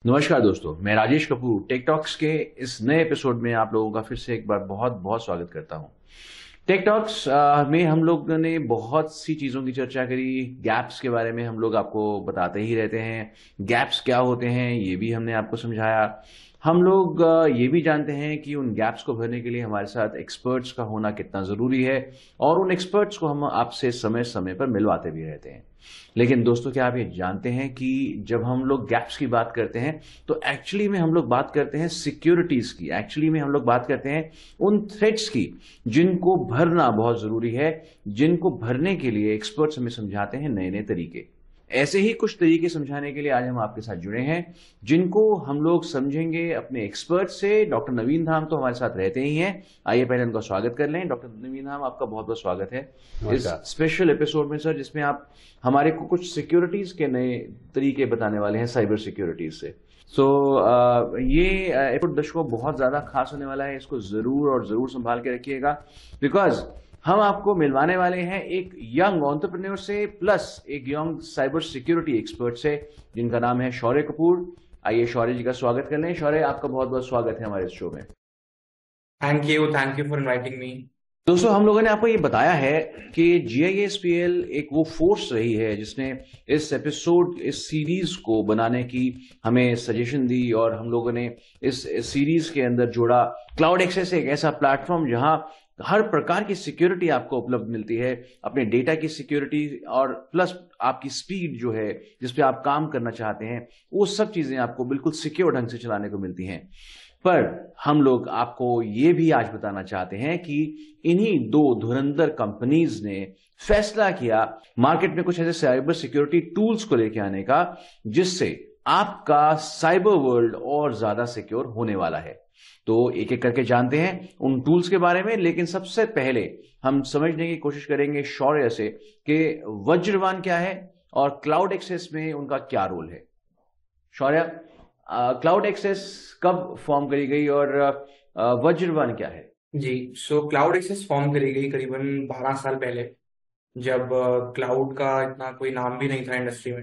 नमस्कार दोस्तों, मैं राजेश कपूर टेक टॉक्स के इस नए एपिसोड में आप लोगों का फिर से एक बार बहुत बहुत स्वागत करता हूं। टेक टॉक्स में हम लोग ने बहुत सी चीज़ों की चर्चा करी। गैप्स के बारे में हम लोग आपको बताते ही रहते हैं। गैप्स क्या होते हैं ये भी हमने आपको समझाया। हम लोग ये भी जानते हैं कि उन गैप्स को भरने के लिए हमारे साथ एक्सपर्ट्स का होना कितना ज़रूरी है, और उन एक्सपर्ट्स को हम आपसे समय समय पर मिलवाते भी रहते हैं। लेकिन दोस्तों, क्या आप ये जानते हैं कि जब हम लोग गैप्स की बात करते हैं तो एक्चुअली में हम लोग बात करते हैं सिक्योरिटीज की। एक्चुअली में हम लोग बात करते हैं उन थ्रेट्स की जिनको भरना बहुत जरूरी है, जिनको भरने के लिए एक्सपर्ट्स हमें समझाते हैं नए नए तरीके। ऐसे ही कुछ तरीके समझाने के लिए आज हम आपके साथ जुड़े हैं, जिनको हम लोग समझेंगे अपने एक्सपर्ट से। डॉक्टर नवीन धाम तो हमारे साथ रहते ही हैं। आइए पहले उनका स्वागत कर लें। डॉक्टर नवीन धाम, आपका बहुत बहुत स्वागत है इस नमस्कार। स्पेशल एपिसोड में सर, जिसमें आप हमारे को कुछ सिक्योरिटीज के नए तरीके बताने वाले हैं, साइबर सिक्योरिटीज से। सो ये एपिसोड दर्शकों बहुत ज्यादा खास होने वाला है। इसको जरूर और जरूर संभाल के रखिएगा, बिकॉज हम आपको मिलवाने वाले हैं एक यंग एंटरप्रेन्योर से, प्लस एक यंग साइबर सिक्योरिटी एक्सपर्ट से, जिनका नाम है शौर्य कपूर। आइए शौर्य जी का स्वागत कर लें। शौर्य, आपका बहुत बहुत स्वागत है हमारे इस शो में। Thank you for inviting me. दोस्तों, हम लोगों ने आपको ये बताया है कि GISPL एक वो फोर्स रही है जिसने इस सीरीज को बनाने की हमें सजेशन दी, और हम लोगों ने इस सीरीज के अंदर जोड़ा क्लाउड एक्सेस, एक ऐसा प्लेटफॉर्म जहां हर प्रकार की सिक्योरिटी आपको उपलब्ध मिलती है। अपने डेटा की सिक्योरिटी और प्लस आपकी स्पीड जो है जिस पे आप काम करना चाहते हैं, वो सब चीजें आपको बिल्कुल सिक्योर ढंग से चलाने को मिलती हैं। पर हम लोग आपको ये भी आज बताना चाहते हैं कि इन्हीं दो धुरंधर कंपनीज ने फैसला किया मार्केट में कुछ ऐसे साइबर सिक्योरिटी टूल्स को लेकर आने का, जिससे आपका साइबर वर्ल्ड और ज्यादा सिक्योर होने वाला है। तो एक एक करके जानते हैं उन टूल्स के बारे में, लेकिन सबसे पहले हम समझने की कोशिश करेंगे शौर्य से कि वज्रवान क्या है और क्लाउड एक्सेस में उनका क्या रोल है। शौर्य, क्लाउड एक्सेस कब फॉर्म करी गई और वज्रवन क्या है? जी, सो क्लाउड एक्सेस फॉर्म करी गई करीबन 12 साल पहले, जब क्लाउड का इतना कोई नाम भी नहीं था इंडस्ट्री में।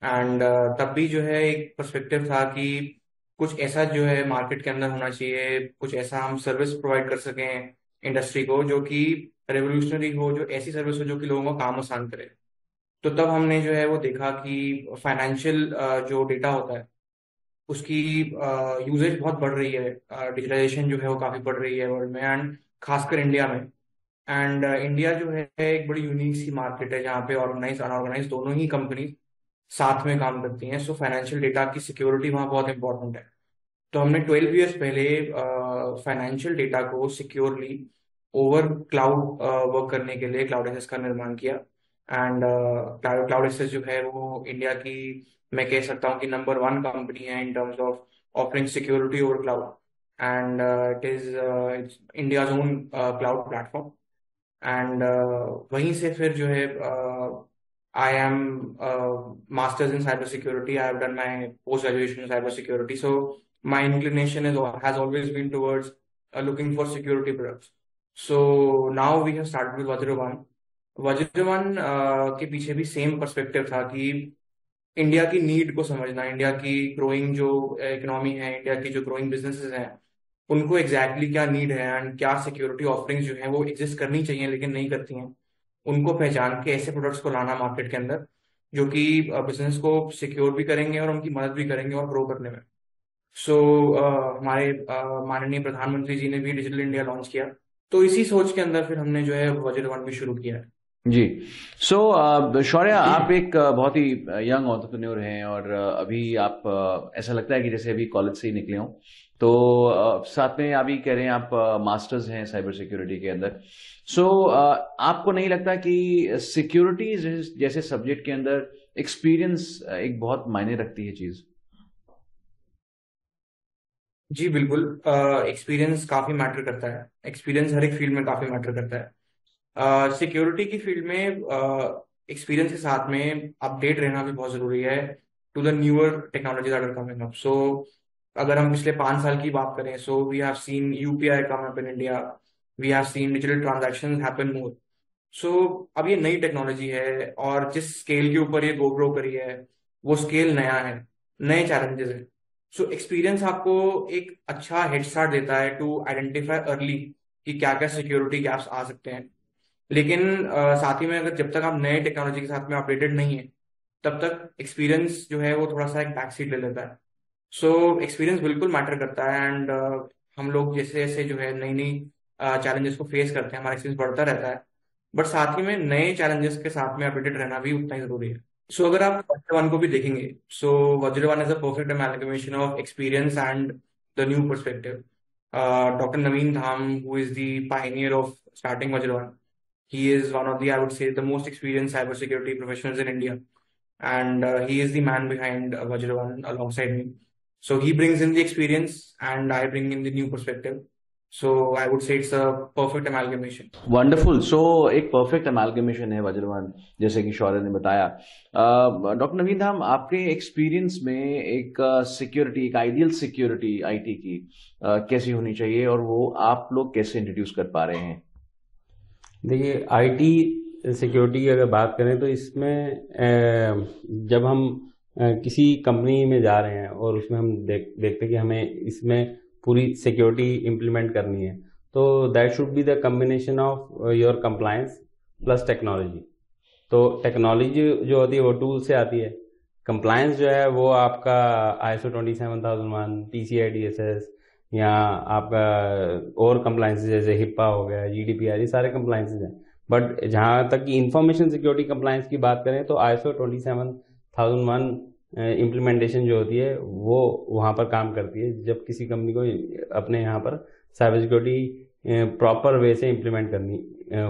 एंड तब भी जो है एक पर्सपेक्टिव था कि कुछ ऐसा जो है मार्केट के अंदर होना चाहिए, कुछ ऐसा हम सर्विस प्रोवाइड कर सकें इंडस्ट्री को जो कि रेवोल्यूशनरी हो, जो ऐसी सर्विस हो जो कि लोगों का काम आसान करे। तो तब हमने जो है वो देखा कि फाइनेंशियल जो डेटा होता है उसकी यूजेज बहुत बढ़ रही है। डिजिटाइजेशन जो है वो काफी बढ़ रही है वर्ल्ड में, एंड खासकर इंडिया में। एंड इंडिया जो है एक बड़ी यूनिक सी मार्केट है जहाँ पे ऑर्गेनाइज अनऑर्गेनाइज दोनों ही कंपनी साथ में काम करती हैं। सो फाइनेंशियल डेटा की सिक्योरिटी वहाँ बहुत इंपॉर्टेंट है। तो हमने 12 ईयर्स पहले फाइनेंशियल डेटा को सिक्योरली ओवर क्लाउड वर्क करने के लिए क्लाउड एसेस का निर्माण किया। एंड क्लाउड एसेस जो है वो इंडिया की, मैं कह सकता हूँ कि नंबर 1 कंपनी है in terms of offering security over cloud. And it is India's own cloud platform. And वहीं से फिर जो है I am masters in cyber security. I have done my post graduation in cyber security. So my inclination has always been towards looking for security products. So now we have started with Vajravan. वज्रवन के पीछे भी same perspective था कि India की need को समझना, India की growing जो इकोनॉमी है, इंडिया की जो ग्रोइंग बिजनेसेस हैं, उनको एग्जैक्टली क्या नीड है एंड क्या सिक्योरिटी ऑफरिंग्स जो हैं वो एग्जिस्ट करनी चाहिए लेकिन नहीं करती हैं। उनको पहचान के ऐसे प्रोडक्ट्स को लाना मार्केट के अंदर जो कि बिजनेस को सिक्योर भी करेंगे और उनकी मदद भी करेंगे और ग्रो करने में। सो हमारे माननीय प्रधानमंत्री जी ने भी डिजिटल इंडिया लॉन्च किया। तो इसी सोच के अंदर फिर हमने जो है वज्र वन भी शुरू किया है। जी। सो शौर्य, आप एक बहुत ही यंग एंटरप्रेन्योर हैं, और अभी आप ऐसा लगता है कि जैसे अभी कॉलेज से ही निकले हों। तो साथ में अभी कह रहे हैं आप मास्टर्स हैं साइबर सिक्योरिटी के अंदर। सो आपको नहीं लगता कि सिक्योरिटी जैसे सब्जेक्ट के अंदर एक्सपीरियंस एक बहुत मायने रखती है चीज? जी बिल्कुल, एक्सपीरियंस काफी मैटर करता है। एक्सपीरियंस हर एक फील्ड में काफी मैटर करता है। सिक्योरिटी की फील्ड में एक्सपीरियंस के साथ में अपडेट रहना भी बहुत जरूरी है to the newer technologies that are coming up. So अगर हम पिछले 5 साल की बात करें, so we have seen UPI come up in India, we have seen digital transactions happen more. So अब ये नई टेक्नोलॉजी है और जिस स्केल के ऊपर ये ग्रो करी है वो स्केल नया है, नए चैलेंजेस है। सो एक्सपीरियंस आपको एक अच्छा हेड स्टार्ट देता है टू आइडेंटिफाई अर्ली कि क्या क्या सिक्योरिटी गैप्स आ सकते हैं। लेकिन साथ ही में अगर जब तक आप नए टेक्नोलॉजी के साथ में अपडेटेड नहीं है, तब तक एक्सपीरियंस जो है वो थोड़ा सा एक बैक सीट ले लेता है। सो एक्सपीरियंस बिल्कुल मैटर करता है। एंड हम लोग जैसे जैसे जो है नई नई चैलेंजेस को फेस करते हैं, हमारा एक्सपीरियंस बढ़ता रहता है। बट साथ ही में नए चैलेंजेस के साथ में अपडेटेड रहना भी उतना ही जरूरी है। सो अगर आप वज्र वन को भी देखेंगे, सो वज्र one is a perfect amalgamation of experience and the new perspective. Doctor Naveen Dham, who is the Pioneer of starting वज्र one, he is one of the, I would say, the most experienced cybersecurity professionals in India, and he is the man behind Vajravan alongside me. So he brings in the experience, and I bring in the new perspective. So I would say it's a perfect amalgamation. Wonderful. So एक perfect amalgamation है वज्रवन, जैसे कि शौर्य ने बताया। Doctor नवीन धाम, आपके experience में एक security, एक आइडियल सिक्योरिटी आईटी की कैसी होनी चाहिए, और वो आप लोग कैसे इंट्रोड्यूस कर पा रहे हैं? देखिए, आईटी सिक्योरिटी की अगर बात करें तो इसमें जब हम किसी कंपनी में जा रहे हैं और उसमें हम देखते हैं कि हमें इसमें पूरी सिक्योरिटी इम्प्लीमेंट करनी है, तो that should be the combination of your compliance plus technology. तो टेक्नोलॉजी जो होती है वो टूल से आती है, कंप्लायंस जो है वो आपका ISO 27001, PCI DSS, या आपका और कंप्लायंसेस जैसे हिप्पा हो गया, GDPR, ये सारे कंप्लायंसेस हैं। बट जहाँ तक कि इंफॉर्मेशन सिक्योरिटी कंप्लायंस की बात करें तो ISO 27001 इम्प्लीमेंटेशन जो होती है वो वहाँ पर काम करती है, जब किसी कंपनी को अपने यहाँ पर साइबर सिक्योरिटी प्रॉपर वे से इम्प्लीमेंट करनी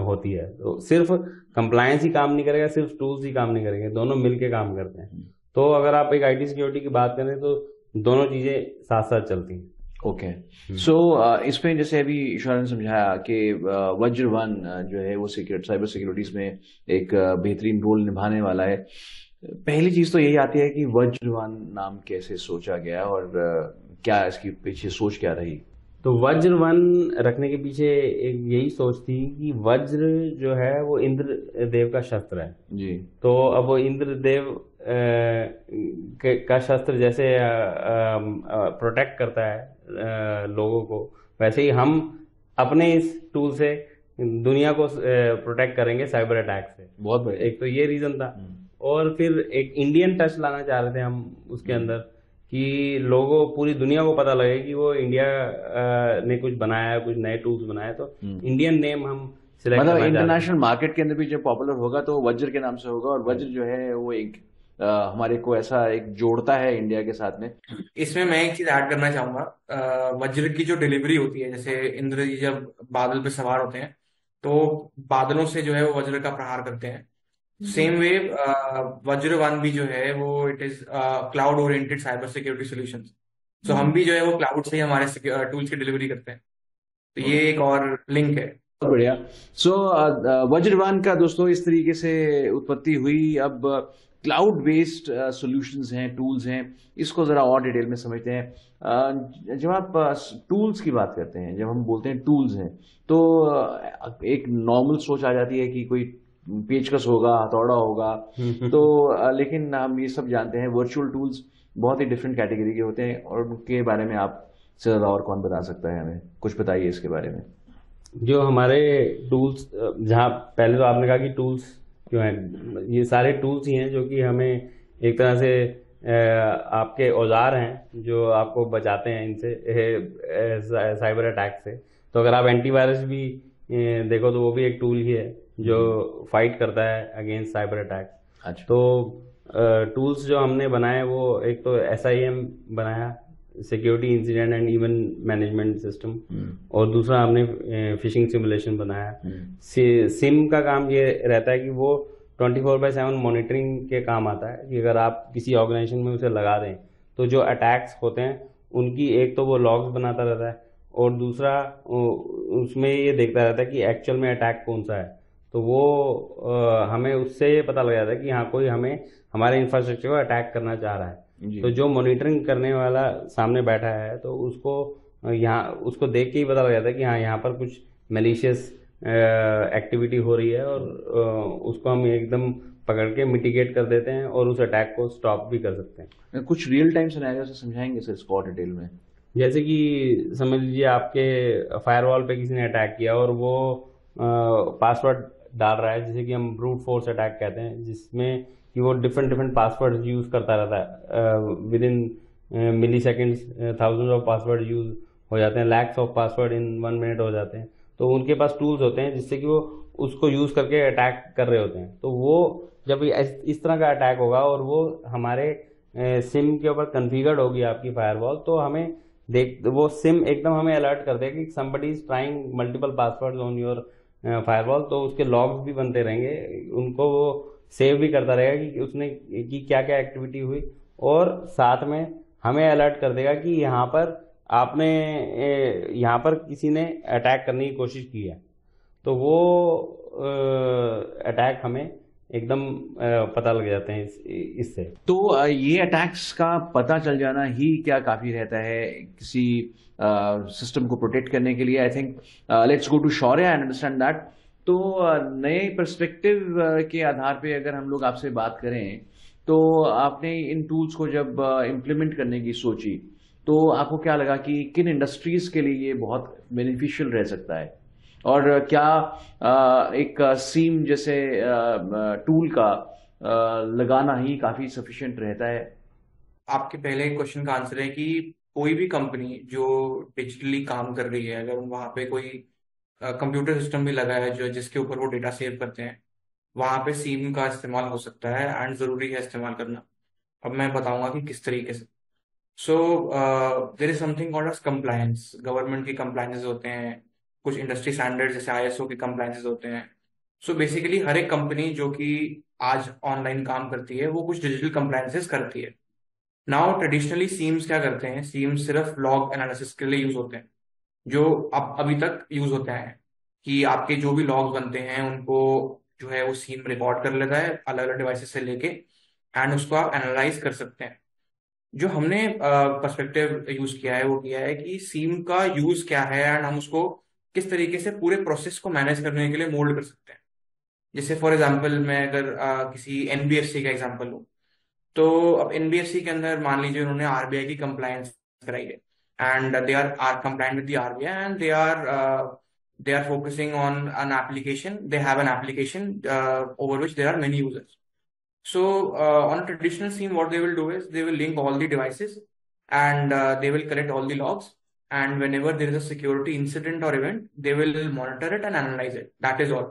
होती है। तो सिर्फ कंप्लायंस ही काम नहीं करेगा, सिर्फ टूल्स ही काम नहीं करेंगे, दोनों मिलके काम करते हैं। तो अगर आप एक आईटी सिक्योरिटी की बात करें तो दोनों चीज़ें साथ साथ चलती हैं। ओके। सो इसमें जैसे अभी ईश्वर ने समझाया कि वज्र वन जो है वो साइबर सिक्योरिटीज में एक बेहतरीन रोल निभाने वाला है। पहली चीज तो यही आती है कि वज्र वन नाम कैसे सोचा गया, और क्या इसकी पीछे सोच क्या रही? तो वज्र वन रखने के पीछे एक यही सोच थी कि वज्र जो है वो इंद्र देव का शस्त्र है जी। तो अब वो इंद्र देव का शस्त्र जैसे प्रोटेक्ट करता है लोगों को, वैसे ही हम अपने इस टूल से दुनिया को प्रोटेक्ट करेंगे साइबर अटैक से। बहुत बढ़िया। एक तो ये रीजन था, और फिर एक इंडियन टच लाना चाह रहे थे हम उसके अंदर, कि लोगों, पूरी दुनिया को पता लगे कि वो इंडिया ने कुछ बनाया, कुछ नए टूल्स बनाए, तो इंडियन नेम हम सिलेक्ट मतलब इंटरनेशनल मार्केट के अंदर भी जब पॉपुलर होगा तो वज्र के नाम से होगा, और वज्र जो है वो एक हमारे को ऐसा एक जोड़ता है इंडिया के साथ में। इसमें मैं एक चीज ऐड करना चाहूंगा। वज्र की जो डिलीवरी होती है, जैसे इंद्र जी जब बादल पे सवार होते हैं तो बादलों से जो है वो वज्र का प्रहार करते हैं। सेम वे वज्र वन भी जो है वो it is cloud oriented cyber security solutions. So हम भी जो है वो क्लाउड से ही हमारे टूल्स की डिलीवरी करते हैं। तो ये एक और लिंक है। बहुत बढ़िया। सो वज्रवन का दोस्तों इस तरीके से उत्पत्ति हुई। अब क्लाउड बेस्ड सॉल्यूशंस हैं, टूल्स हैं, इसको जरा और डिटेल में समझते हैं। जब आप टूल्स की बात करते हैं, जब हम बोलते हैं टूल्स हैं, तो एक नॉर्मल सोच आ जाती है कि कोई पेचकस होगा, हथौड़ा होगा, तो लेकिन हम ये सब जानते हैं वर्चुअल टूल्स बहुत ही डिफरेंट कैटेगरी के होते हैं, और उनके बारे में आप से ज्यादा और कौन बता सकता है? हमें कुछ बताइए इसके बारे में। जो हमारे टूल्स, जहाँ पहले तो आपने कहा कि टूल्स क्यों हैं, ये सारे टूल्स ही हैं जो कि हमें एक तरह से आपके औजार हैं जो आपको बचाते हैं इनसे, साइबर अटैक से। तो अगर आप एंटीवायरस भी देखो तो वो भी एक टूल ही है जो फाइट करता है अगेंस्ट साइबर अटैक। अच्छा। तो टूल्स जो हमने बनाए वो एक तो SIM बनाया, security incident and event management system, और दूसरा हमने फिशिंग सिमुलेशन बनाया। सिम का काम ये रहता है कि वो 24/7 मॉनिटरिंग के काम आता है, कि अगर आप किसी ऑर्गेनाइजेशन में उसे लगा दें तो जो अटैक्स होते हैं उनकी एक तो वो लॉग्स बनाता रहता है, और दूसरा उसमें ये देखता रहता है कि एक्चुअल में अटैक कौन सा है। तो वो हमें उससे ये पता लग जाता है कि हाँ, कोई हमें हमारे इंफ्रास्ट्रक्चर को अटैक करना चाह रहा है। तो जो मॉनिटरिंग करने वाला सामने बैठा है तो उसको देख के ही पता लग जाता है कि हाँ, यहाँ पर कुछ मैलिशियस एक्टिविटी हो रही है, और उसको हम एकदम पकड़ के मिटिगेट कर देते हैं और उस अटैक को स्टॉप भी कर सकते हैं। कुछ रियल टाइम सिनेरियो से समझाएंगे सर इसको और डिटेल में? जैसे कि समझ लीजिए आपके फायरवॉल पे किसी ने अटैक किया और वो पासवर्ड डाल रहा है, जिसे कि हम ब्रूट फोर्स अटैक कहते हैं, जिसमें कि वो डिफरेंट डिफरेंट पासवर्ड यूज करता रहता है। Within milliseconds thousand of password use हो जाते हैं, lakhs of password in 1 minute हो जाते हैं। तो उनके पास टूल्स होते हैं जिससे कि वो उसको यूज करके अटैक कर रहे होते हैं। तो वो जब इस तरह का अटैक होगा और वो हमारे सिम के ऊपर कॉन्फ़िगर्ड होगी आपकी फायरवॉल, तो हमें वो सिम एकदम हमें अलर्ट कर देगा कि somebody is trying multiple passwords on your firewall. तो उसके लॉग्स भी बनते रहेंगे, उनको वो सेव भी करता रहेगा कि उसने कि क्या क्या एक्टिविटी हुई, और साथ में हमें अलर्ट कर देगा कि यहाँ पर आपने यहाँ पर किसी ने अटैक करने की कोशिश की है। तो वो अटैक हमें एकदम पता लग जाते हैं इससे। तो ये अटैक्स का पता चल जाना ही क्या काफी रहता है किसी सिस्टम को प्रोटेक्ट करने के लिए? I think let's go to Shaurya and understand that. तो नए पर्सपेक्टिव के आधार पे अगर हम लोग आपसे बात करें, तो आपने इन टूल्स को जब इम्प्लीमेंट करने की सोची, तो आपको क्या लगा कि किन इंडस्ट्रीज के लिए ये बहुत बेनिफिशियल रह सकता है? और क्या एक सीम जैसे टूल का लगाना ही काफी सफिशिएंट रहता है? आपके पहले क्वेश्चन का आंसर है कि कोई भी कंपनी जो डिजिटली काम कर रही है, अगर वहां पे कोई कंप्यूटर सिस्टम भी लगा है जो जिसके ऊपर वो डेटा सेव करते हैं, वहां पे सीम का इस्तेमाल हो सकता है एंड जरूरी है इस्तेमाल करना। अब मैं बताऊंगा कि किस तरीके से। So there is something called as compliance. Government के कंप्लायंसेस होते हैं, कुछ इंडस्ट्री स्टैंडर्ड जैसे आईएसओ के कंप्लायंसेस होते हैं। सो बेसिकली हर एक कंपनी जो कि आज ऑनलाइन काम करती है वो कुछ डिजिटल कंप्लायंसेस करती है। नाउ ट्रेडिशनली सीम्स क्या करते हैं, सीम्स सिर्फ लॉग एनालिसिस के लिए यूज होते हैं, जो अब अभी तक यूज होते हैं कि आपके जो भी लॉग्स बनते हैं उनको जो है वो सीम रिकॉर्ड कर लेता है अलग अलग डिवाइसेस से लेके, एंड उसको आप एनालाइज कर सकते हैं। जो हमने पर्सपेक्टिव यूज किया है वो किया है कि सीम का यूज क्या है एंड हम उसको किस तरीके से पूरे प्रोसेस को मैनेज करने के लिए मोल्ड कर सकते हैं। जैसे फॉर एग्जांपल मैं अगर किसी एनबीएफसी का एग्जांपल लूँ, तो अब एनबीएफसी के अंदर मान लीजिए उन्होंने आरबीआई की कंप्लायंस कराई है and they are compliant with the RBI and they are focusing on an application, they have an application over which there are many users. So on a traditional SIEM, what they will do is they will link all the devices and they will collect all the logs. And whenever there is a security incident or event, they will monitor it and analyze it. That is all.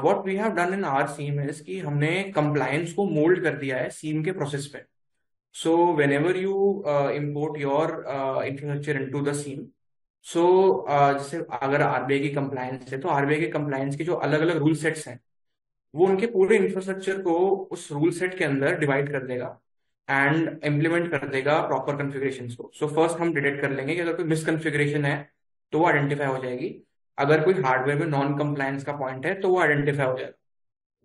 What we have done in our SIEM is कि हमने compliance को mold कर दिया है SIEM के process पे. So whenever you import your infrastructure into the SIEM, so जैसे अगर RBI की compliance है तो RBI के compliance के जो अलग अलग rule sets हैं वो उनके पूरे इंफ्रास्ट्रक्चर को उस रूल सेट के अंदर डिवाइड कर देगा एंड इम्प्लीमेंट कर देगा प्रॉपर कॉन्फ़िगरेशन को। सो फर्स्ट हम डिटेक्ट कर लेंगे कि अगर कोई मिसकॉन्फ़िगरेशन है तो वो आइडेंटिफाई हो जाएगी, अगर कोई हार्डवेयर में नॉन कंप्लायंस का पॉइंट है तो वो आइडेंटिफाई हो जाएगा।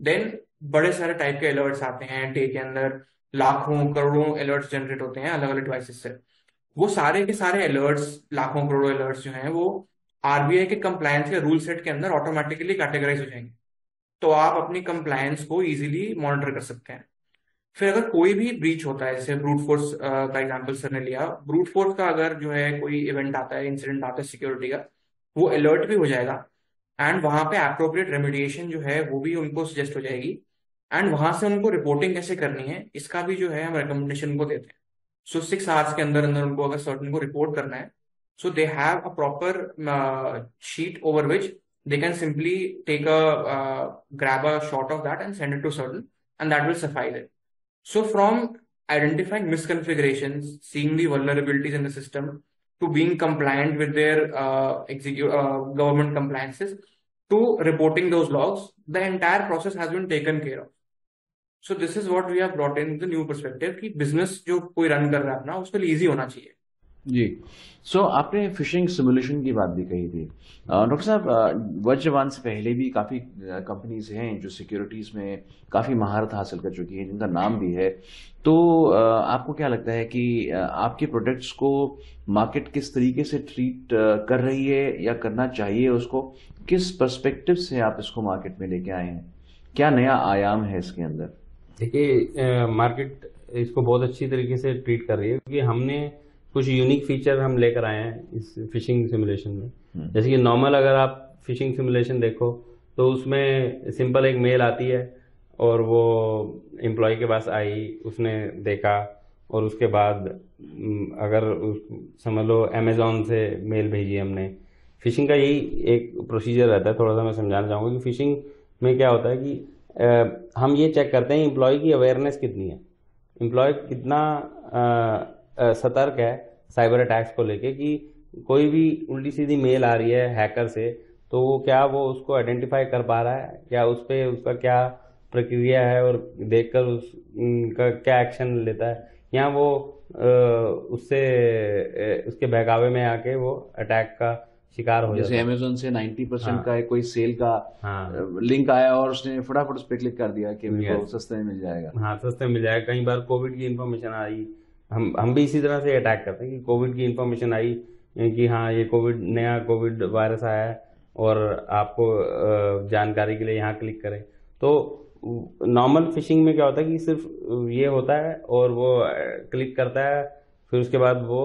देन बड़े सारे टाइप के अलर्ट्स आते हैं, डे के अंदर लाखों करोड़ों अलर्ट्स जनरेट होते हैं अलग अलग डिवाइसेस से। वो सारे के सारे अलर्ट्स, लाखों करोड़ों अलर्ट्स जो हैं वो आरबीआई के कंप्लायंस के रूल सेट के अंदर ऑटोमेटिकली कैटेगराइज हो जाएंगे, तो आप अपनी कंप्लायंस को इजीली मॉनिटर कर सकते हैं। फिर अगर कोई भी ब्रीच होता है, जैसे ब्रूट फोर्स का एग्जांपल सर ने लिया, ब्रूट फोर्स का अगर जो है कोई इवेंट आता है, इंसिडेंट आता है सिक्योरिटी का, वो अलर्ट भी हो जाएगा एंड वहां पे एप्रोप्रिएट रेमेडिएशन जो है वो भी उनको सजेस्ट हो जाएगी एंड वहां से उनको रिपोर्टिंग कैसे करनी है इसका भी जो है हम रिकमेंडेशन उनको देते हैं। सो 6 आवर्स के अंदर अंदर उनको अगर सर्टन को रिपोर्ट करना है, so they have a proper sheet over which they can simply take grab a shot of that and send it to certain, and that will suffice it. So from identifying misconfigurations, seeing the vulnerabilities in the system, to being compliant with their government compliances, to reporting those logs, the entire process has been taken care of. So this is what we have brought in the new perspective कि business जो कोई run कर रहा है अपना उसके लिए easy होना चाहिए। जी। सो आपने फिशिंग सिमुलेशन की बात भी कही थी। डॉक्टर साहब, वज्रवान से पहले भी काफ़ी कंपनीज हैं जो सिक्योरिटीज़ में काफ़ी महारत हासिल कर चुकी हैं, जिनका नाम भी है। तो आपको क्या लगता है कि आपके प्रोडक्ट्स को मार्केट किस तरीके से ट्रीट कर रही है या करना चाहिए उसको? किस पर्सपेक्टिव से आप इसको मार्केट में लेके आए हैं? क्या नया आयाम है इसके अंदर? देखिए, मार्केट इसको बहुत अच्छी तरीके से ट्रीट कर रही है, क्योंकि हमने कुछ यूनिक फीचर हम लेकर आए हैं इस फिशिंग सिमुलेशन में। जैसे कि नॉर्मल अगर आप फिशिंग सिमुलेशन देखो तो उसमें सिंपल एक मेल आती है और वो एम्प्लॉय के पास आई, उसने देखा, और उसके बाद अगर समझ लो अमेजोन से मेल भेजी हमने। फिशिंग का यही एक प्रोसीजर रहता है। थोड़ा सा मैं समझाना चाहूँगा कि फिशिंग में क्या होता है कि हम ये चेक करते हैं एम्प्लॉय की अवेयरनेस कितनी है, एम्प्लॉय कितना सतर्क है साइबर अटैक्स को लेके, कि कोई भी उल्टी सीधी मेल आ रही है हैकर से तो वो क्या वो उसको आइडेंटिफाई कर पा रहा है, क्या उस पर उसका क्या प्रक्रिया है, और देखकर उनका क्या एक्शन लेता है, या वो उससे उसके बहकावे में आके वो अटैक का शिकार हो जैसे जाता है। अमेजोन से 90% हाँ का एक कोई सेल का हाँ लिंक आया और उसने फटाफट उस पर क्लिक कर दिया कि मेरे को यस, सस्ते में मिल जाएगा। हाँ सस्ते में मिल जाएगा। कई बार कोविड की इन्फॉर्मेशन आई, हम भी इसी तरह से अटैक करते हैं कि कोविड की इन्फॉर्मेशन आई कि हाँ ये नया कोविड वायरस आया है और आपको जानकारी के लिए यहाँ क्लिक करें। तो नॉर्मल फिशिंग में क्या होता है कि सिर्फ ये होता है और वो क्लिक करता है, फिर उसके बाद वो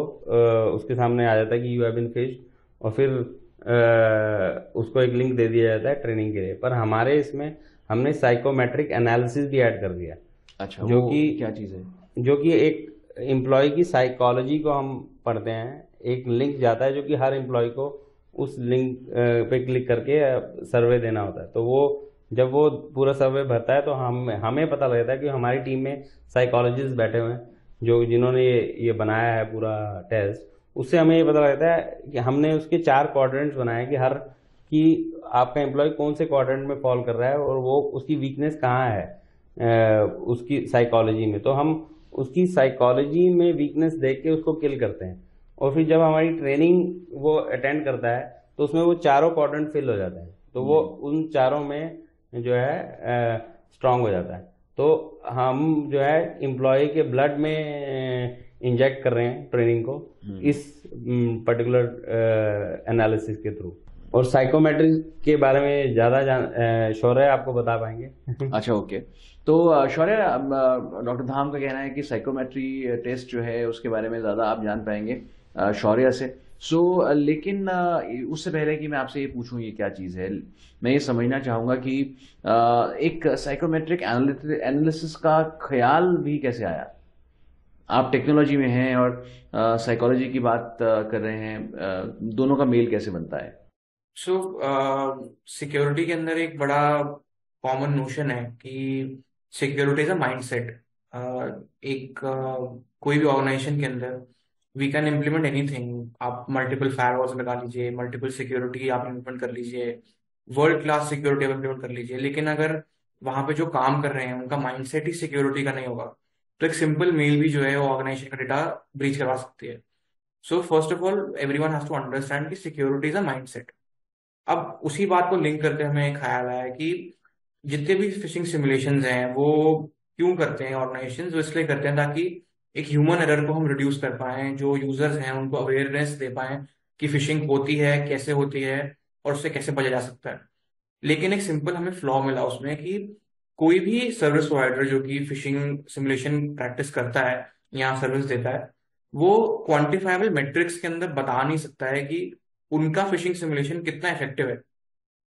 उसके सामने आ जाता है कि यू हैव बीन फिश्ड, और फिर उसको एक लिंक दे दिया जाता है ट्रेनिंग के लिए। पर हमारे इसमें हमने साइकोमेट्रिक एनालिसिस भी ऐड कर दिया, अच्छा, जो वो कि क्या चीज़ है? जो कि एक एम्प्लॉय की साइकोलॉजी को हम पढ़ते हैं। एक लिंक जाता है जो कि हर एम्प्लॉय को उस लिंक पे क्लिक करके सर्वे देना होता है। तो वो जब वो पूरा सर्वे भरता है तो हमें पता लगता है कि हमारी टीम में साइकोलॉजिस्ट बैठे हुए हैं जो जिन्होंने ये बनाया है पूरा टेस्ट। उससे हमें ये पता लगता है कि हमने उसके 4 क्वाड्रेंट्स बनाए कि हर कि आपका एम्प्लॉय कौन से क्वाड्रेंट में फॉल कर रहा है और वो उसकी वीकनेस कहाँ है उसकी साइकोलॉजी में। तो हम उसकी साइकोलॉजी में वीकनेस देख के उसको किल करते हैं, और फिर जब हमारी ट्रेनिंग वो अटेंड करता है तो उसमें वो चारों क्वाड्रेंट फिल हो जाते हैं, तो वो उन चारों में जो है स्ट्रांग हो जाता है। तो हम जो है एम्प्लॉय के ब्लड में इंजेक्ट कर रहे हैं ट्रेनिंग को इस पर्टिकुलर एनालिसिस के थ्रू। और साइकोमेट्रिक के बारे में ज़्यादा शौर्य आपको बता पाएंगे। अच्छा, ओके। तो शौर्य, डॉक्टर धाम का कहना है कि साइकोमेट्री टेस्ट जो है उसके बारे में ज़्यादा आप जान पाएंगे शौर्य से। लेकिन उससे पहले कि मैं आपसे ये पूछूं ये क्या चीज़ है, मैं ये समझना चाहूँगा कि एक साइकोमेट्रिक एनालिसिस का ख्याल भी कैसे आया? आप टेक्नोलॉजी में हैं और साइकोलॉजी की बात कर रहे हैं, दोनों का मेल कैसे बनता है? सो सिक्योरिटी के अंदर एक बड़ा कॉमन नोशन है कि सिक्योरिटी इज अ माइंडसेट। कोई भी ऑर्गेनाइजेशन के अंदर वी कैन इम्प्लीमेंट एनीथिंग। आप मल्टीपल फायरवॉल्स लगा लीजिए, मल्टीपल सिक्योरिटी आप इम्प्लीमेंट कर लीजिए, वर्ल्ड क्लास सिक्योरिटी आप इम्प्लीमेंट कर लीजिए, लेकिन अगर वहां पे जो काम कर रहे हैं उनका माइंडसेट ही सिक्योरिटी का नहीं होगा तो एक सिंपल मेल भी जो है वो ऑर्गेनाइजेशन का डेटा ब्रीच करवा सकती है। So first of all everyone has to understand कि सिक्योरिटी इज अ माइंडसेट। अब उसी बात को लिंक करके हमें एक ख्याल आया कि जितने भी फिशिंग सिमुलेशंस हैं वो क्यों करते हैं ऑर्गेनाइजेशन, वो इसलिए करते हैं ताकि एक ह्यूमन एरर को हम रिड्यूस कर पाएं, जो यूजर्स हैं उनको अवेयरनेस दे पाएं कि फिशिंग होती है, कैसे होती है और उससे कैसे बचा जा सकता है। लेकिन एक सिंपल हमें फ्लॉ मिला उसमें कि कोई भी सर्विस प्रोवाइडर जो कि फिशिंग सिमुलेशन प्रैक्टिस करता है या सर्विस देता है वो क्वांटिफाइबल मेट्रिक्स के अंदर बता नहीं सकता है कि उनका फिशिंग सिमुलेशन कितना इफेक्टिव है,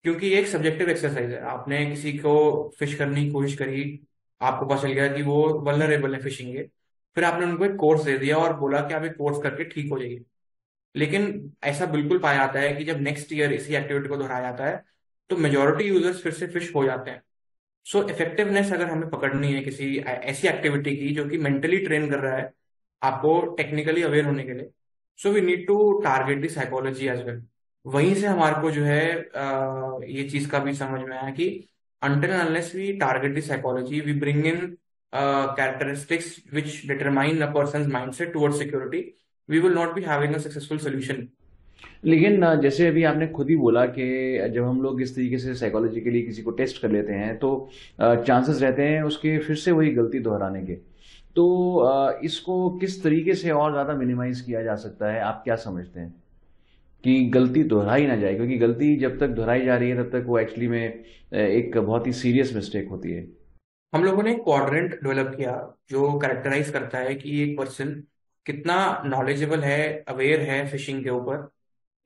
क्योंकि ये एक सब्जेक्टिव एक्सरसाइज है। आपने किसी को फिश करने की कोशिश करी, आपको पता चल गया कि वो वल्नरेबल है फिशिंग के, फिर आपने उनको एक कोर्स दे दिया और बोला कि आप एक कोर्स करके ठीक हो जाएगी। लेकिन ऐसा बिल्कुल पाया जाता है कि जब नेक्स्ट ईयर इसी एक्टिविटी को दोहराया जाता है तो मेजोरिटी यूजर्स फिर से फिश हो जाते हैं। सो इफेक्टिवनेस अगर हमें पकड़नी है किसी ऐसी एक्टिविटी की जो कि मेंटली ट्रेन कर रहा है आपको टेक्निकली अवेयर होने के लिए, so we need to target the psychology as well. वहीं से हमारे को जो है ये चीज का भी समझ में आया कि until and unless we target the psychology, we bring in characteristics which determine a person's mindset towards security, we will not be having a successful solution. लेकिन जैसे अभी आपने खुद ही बोला कि जब हम लोग इस तरीके से साइकोलॉजिकली किसी को टेस्ट कर लेते हैं तो चांसेस रहते हैं उसके फिर से वही गलती दोहराने के। तो इसको किस तरीके से और ज़्यादा मिनिमाइज किया जा सकता है, आप क्या समझते हैं कि गलती दोहराई ना जाए? क्योंकि गलती जब तक दोहराई जा रही है तब तक वो एक्चुअली में एक बहुत ही सीरियस मिस्टेक होती है। हम लोगों ने एक क्वाड्रेंट डेवलप किया जो कैरेक्टराइज करता है कि एक पर्सन कितना नॉलेजेबल है, अवेयर है फिशिंग के ऊपर,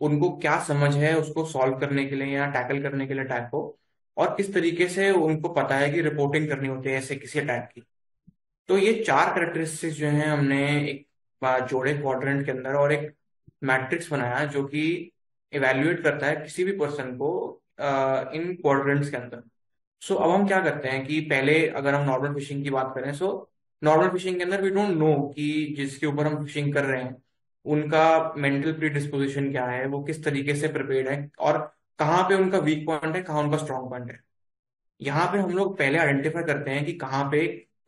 उनको क्या समझ है उसको सॉल्व करने के लिए या टैकल करने के लिए अटैक को, और किस तरीके से उनको पता है कि रिपोर्टिंग करनी होती है ऐसे किसी अटैक की। तो ये 4 कैरेक्टरिस्टिक्स जो हैं हमने एक बार जोड़े क्वाड्रेंट के अंदर, और एक मैट्रिक्स बनाया जो कि इवेल्युएट करता है किसी भी पर्सन को इन क्वाड्रेंट्स के अंदर। सो अब हम क्या करते हैं कि पहले अगर हम नॉर्मल फिशिंग की बात करें, सो नॉर्मल फिशिंग के अंदर वी डोंट नो कि जिसके ऊपर हम फिशिंग कर रहे हैं उनका मेंटल प्री डिस्पोजिशन क्या है, वो किस तरीके से प्रिपेयर्ड है, और कहाँ पे उनका वीक पॉइंट है, कहाँ उनका स्ट्रांग पॉइंट है। यहाँ पे हम लोग पहले आइडेंटिफाई करते हैं कि कहाँ पे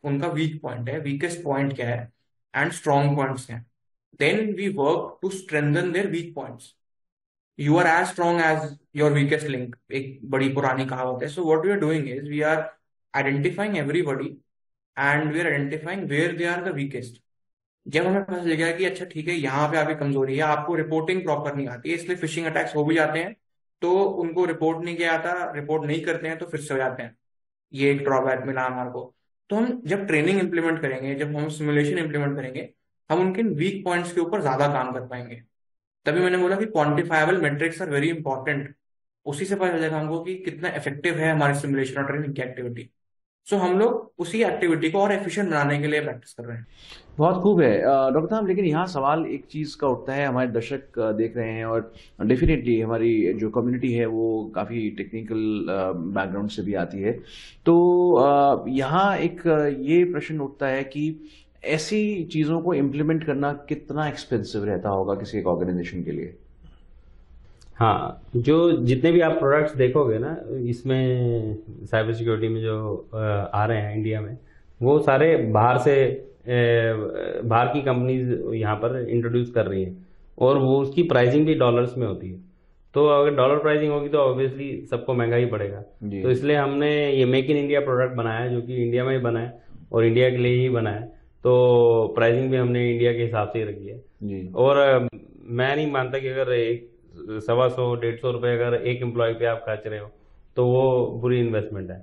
उनका वीक पॉइंट है, वीकेस्ट पॉइंट क्या है, एंड स्ट्रांग पॉइंट्स क्या है। Then we work to strengthen their weak points. You are as strong as your weakest link, एक बड़ी पुरानी कहावत है। So what we are doing is we are identifying everybody and we are identifying where they are the weakest. जब हमें पता चल गया कि अच्छा ठीक है यहाँ पे आपकी कमजोरी है, आपको रिपोर्टिंग प्रॉपर नहीं आती है इसलिए फिशिंग अटैक्स हो भी जाते हैं, तो उनको रिपोर्ट नहीं किया जाता, रिपोर्ट नहीं करते हैं तो फिर से हो जाते हैं, ये एक ड्रॉबैक मिला हमारे को। तो हम जब ट्रेनिंग इंप्लीमेंट करेंगे, जब हम सिमुलेशन इंप्लीमेंट करेंगे, हम उनके वीक पॉइंट्स के ऊपर ज्यादा काम कर पाएंगे। तभी मैंने बोला कि quantifiable metrics are very important. उसी से पता चल जाएगा हमको कि कितना इफेक्टिव है हमारी सिमुलेशन और ट्रेनिंग की एक्टिविटी। सो हम लोग उसी एक्टिविटी को और एफिशिएंट बनाने के लिए प्रैक्टिस कर रहे हैं। बहुत खूब है डॉक्टर साहब, लेकिन यहाँ सवाल एक चीज़ का उठता है, हमारे दर्शक देख रहे हैं और डेफिनेटली हमारी जो कम्युनिटी है वो काफ़ी टेक्निकल बैकग्राउंड से भी आती है। तो यहाँ एक ये प्रश्न उठता है कि ऐसी चीज़ों को इम्प्लीमेंट करना कितना एक्सपेंसिव रहता होगा किसी एक ऑर्गेनाइजेशन के लिए? हाँ, जो जितने भी आप प्रोडक्ट्स देखोगे ना इसमें साइबर सिक्योरिटी में जो आ रहे हैं इंडिया में, वो सारे बाहर की कंपनीज यहाँ पर इंट्रोड्यूस कर रही हैं, और वो उसकी प्राइसिंग भी डॉलर्स में होती है। तो अगर डॉलर प्राइसिंग होगी तो ऑब्वियसली सबको महंगा ही पड़ेगा। तो इसलिए हमने ये मेक इन इंडिया प्रोडक्ट बनाया जो कि इंडिया में ही बना है और इंडिया के लिए ही बना है। तो प्राइसिंग भी हमने इंडिया के हिसाब से ही रखी है। और मैं नहीं मानता कि अगर 100-150 रुपये अगर एक एम्प्लॉय पे आप खर्च रहे हो तो वो बुरी इन्वेस्टमेंट है।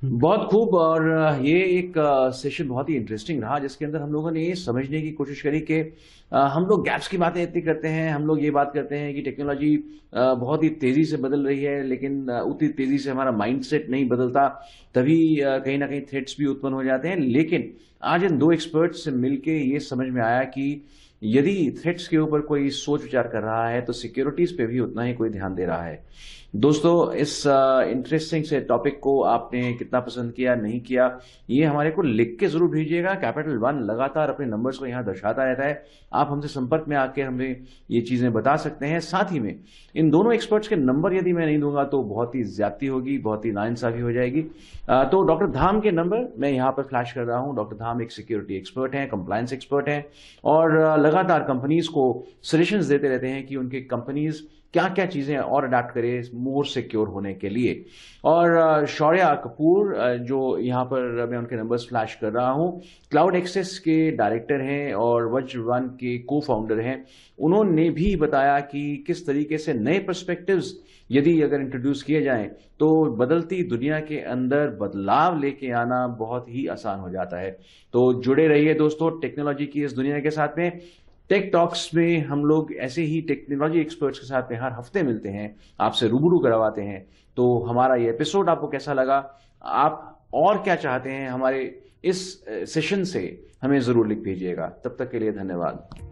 बहुत खूब। और ये एक सेशन बहुत ही इंटरेस्टिंग रहा जिसके अंदर हम लोगों ने ये समझने की कोशिश करी कि हम लोग गैप्स की बातें इतनी करते हैं, हम लोग ये बात करते हैं कि टेक्नोलॉजी बहुत ही तेजी से बदल रही है, लेकिन उतनी तेजी से हमारा माइंडसेट नहीं बदलता, तभी कहीं ना कहीं थ्रेट्स भी उत्पन्न हो जाते हैं। लेकिन आज इन 2 एक्सपर्ट्स से मिलके ये समझ में आया कि यदि थ्रेट्स के ऊपर कोई सोच विचार कर रहा है तो सिक्योरिटीज पे भी उतना ही कोई ध्यान दे रहा है। दोस्तों, इस इंटरेस्टिंग से टॉपिक को आपने कितना पसंद किया, नहीं किया, ये हमारे को लिख के जरूर भेजिएगा। कैपिटल 1 लगातार अपने नंबर्स को यहाँ दर्शाता रहता है, आप हमसे संपर्क में आके हमें ये चीजें बता सकते हैं। साथ ही में इन दोनों एक्सपर्ट्स के नंबर यदि मैं नहीं दूंगा तो बहुत ही ज्यादती होगी, बहुत ही नाइंसाफी हो जाएगी। तो डॉक्टर धाम के नंबर मैं यहाँ पर फ्लैश कर रहा हूँ। डॉक्टर धाम एक सिक्योरिटी एक्सपर्ट हैं, कंप्लायंस एक्सपर्ट हैं, और लगातार कंपनीज को सजेशंस देते रहते हैं कि उनके कंपनीज क्या क्या चीजें और अडाप्ट करें मोर सिक्योर होने के लिए। और शौर्या कपूर, जो यहाँ पर मैं उनके नंबर्स फ्लैश कर रहा हूँ, क्लाउड एक्सेस के डायरेक्टर हैं और वज्रवन के को फाउंडर हैं। उन्होंने भी बताया कि किस तरीके से नए पर्सपेक्टिव्स यदि अगर इंट्रोड्यूस किए जाएं तो बदलती दुनिया के अंदर बदलाव लेके आना बहुत ही आसान हो जाता है। तो जुड़े रहिए दोस्तों टेक्नोलॉजी की इस दुनिया के साथ में। टेक टॉक्स में हम लोग ऐसे ही टेक्नोलॉजी एक्सपर्ट्स के साथ में हर हफ्ते मिलते हैं, आपसे रूबरू करवाते हैं। तो हमारा ये एपिसोड आपको कैसा लगा, आप और क्या चाहते हैं हमारे इस सेशन से, हमें जरूर लिख भेजिएगा। तब तक के लिए धन्यवाद।